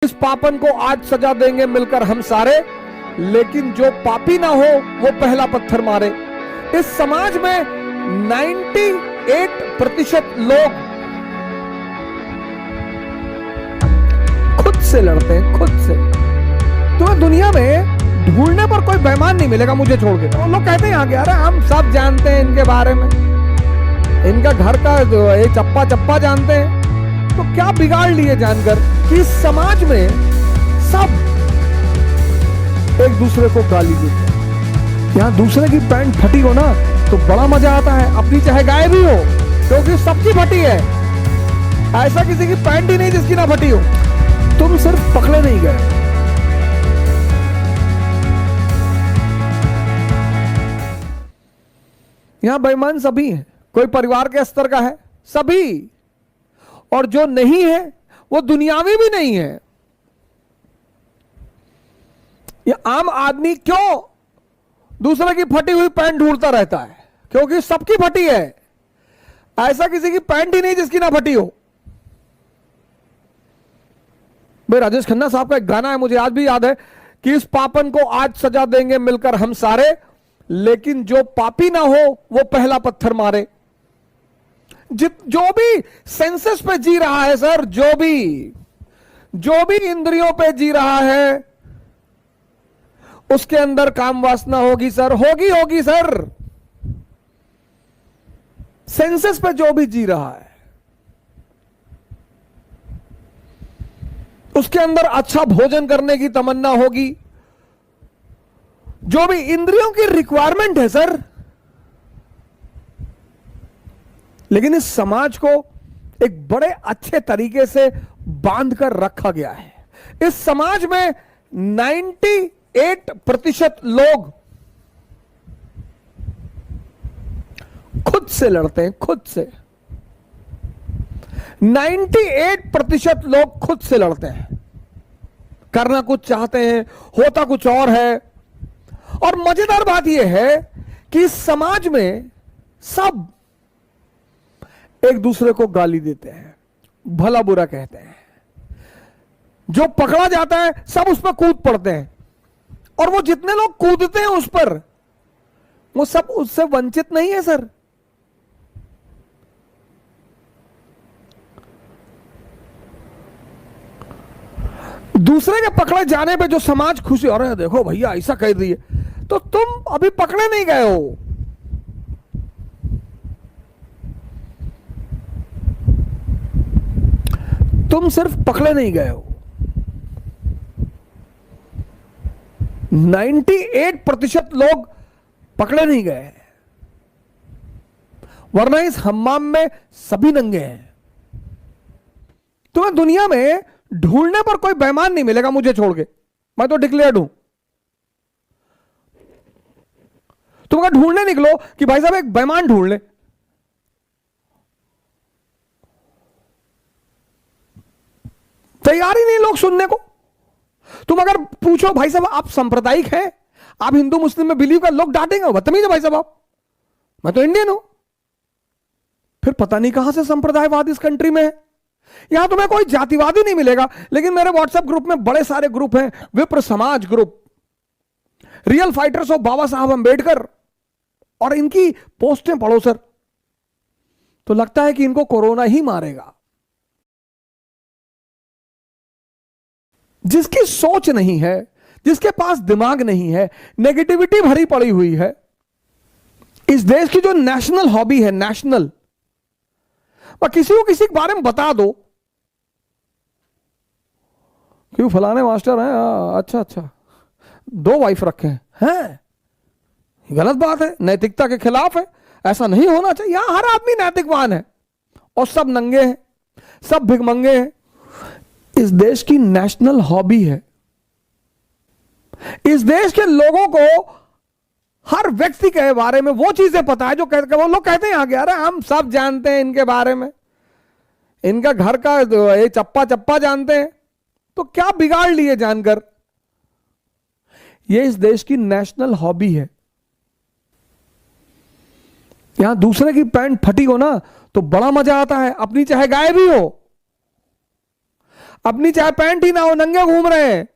इस पापन को आज सजा देंगे मिलकर हम सारे, लेकिन जो पापी ना हो वो पहला पत्थर मारे। इस समाज में 98% लोग खुद से लड़ते हैं, खुद से। तुम्हें दुनिया में ढूंढने पर कोई बेईमान नहीं मिलेगा मुझे छोड़ के। तो लोग कहते हैं आगे, अरे हम सब जानते हैं इनके बारे में, इनका घर का ये चप्पा चप्पा जानते हैं। तो क्या बिगाड़ लिए जानकर कि इस समाज में सब एक दूसरे को गाली देते हैं। यहां दूसरे की पैंट फटी हो ना तो बड़ा मजा आता है, अपनी चाहे गाय भी हो, क्योंकि सबकी फटी है। ऐसा किसी की पैंट ही नहीं जिसकी ना फटी हो। तुम सिर्फ पकड़े नहीं गए। यहां बेईमान सभी हैं, कोई परिवार के स्तर का है, सभी। और जो नहीं है वो दुनियावी भी नहीं है। ये आम आदमी क्यों दूसरे की फटी हुई पैंट ढूंढता रहता है? क्योंकि सबकी फटी है। ऐसा किसी की पैंट ही नहीं जिसकी ना फटी हो। भाई राजेश खन्ना साहब का एक गाना है, मुझे आज भी याद है, कि इस पापन को आज सजा देंगे मिलकर हम सारे, लेकिन जो पापी ना हो वो पहला पत्थर मारे। जो भी सेंसस पे जी रहा है सर, जो भी इंद्रियों पे जी रहा है, उसके अंदर काम वासना होगी सर, होगी सर। सेंसस पे जो भी जी रहा है उसके अंदर अच्छा भोजन करने की तमन्ना होगी। जो भी इंद्रियों की रिक्वायरमेंट है सर। लेकिन इस समाज को एक बड़े अच्छे तरीके से बांध कर रखा गया है। इस समाज में 98% लोग खुद से लड़ते हैं, खुद से। 98% लोग खुद से लड़ते हैं, करना कुछ चाहते हैं, होता कुछ और है। और मजेदार बात यह है कि इस समाज में सब एक दूसरे को गाली देते हैं, भला बुरा कहते हैं। जो पकड़ा जाता है सब उस पर कूद पड़ते हैं, और वो जितने लोग कूदते हैं उस पर, वो सब उससे वंचित नहीं है सर। दूसरे के पकड़े जाने पे जो समाज खुशी, अरे देखो भैया ऐसा कह रही है, तो तुम अभी पकड़े नहीं गए हो। तुम सिर्फ पकड़े नहीं गए हो। 98% लोग पकड़े नहीं गए, वरना इस हम्माम में सभी नंगे हैं। तुम्हें दुनिया में ढूंढने पर कोई बेईमान नहीं मिलेगा मुझे छोड़ के, मैं तो डिक्लेयर्ड हूं। तुम अगर ढूंढने निकलो कि भाई साहब एक बेईमान ढूंढ ले, तैयार ही नहीं लोग सुनने को। तुम अगर पूछो भाई साहब आप सांप्रदायिक हैं, आप हिंदू मुस्लिम में बिलीव कर, लोग डांटेंगे, बदतमीज है भाई साहब आप, मैं तो इंडियन हूं। फिर पता नहीं कहां से संप्रदायवाद इस कंट्री में है। यहां तुम्हें कोई जातिवादी नहीं मिलेगा, लेकिन मेरे व्हाट्सएप ग्रुप में बड़े सारे ग्रुप हैं, विप्र समाज ग्रुप, रियल फाइटर्स ऑफ बाबा साहब अंबेडकर, और इनकी पोस्टें पढ़ो सर तो लगता है कि इनको कोरोना ही मारेगा। जिसकी सोच नहीं है, जिसके पास दिमाग नहीं है, नेगेटिविटी भरी पड़ी हुई है। इस देश की जो नेशनल हॉबी है, नेशनल, किसी को किसी के बारे में बता दो क्यों फलाने मास्टर हैं, अच्छा 2 वाइफ रखे हैं, गलत बात है, नैतिकता के खिलाफ है, ऐसा नहीं होना चाहिए। यहां हर आदमी नैतिकवान है और सब नंगे हैं, सब भिखमंगे हैं। इस देश की नेशनल हॉबी है। इस देश के लोगों को हर व्यक्ति के बारे में वो चीजें पता है जो वो लोग कहते हैं आगे, अरे हम सब जानते हैं इनके बारे में, इनका घर का ये चप्पा चप्पा जानते हैं। तो क्या बिगाड़ लिए जानकर? ये इस देश की नेशनल हॉबी है। यहां दूसरे की पैंट फटी हो ना तो बड़ा मजा आता है, अपनी चाहे गाय भी हो। अपनी चाहे पैंट ही ना हो, नंगे घूम रहे हैं।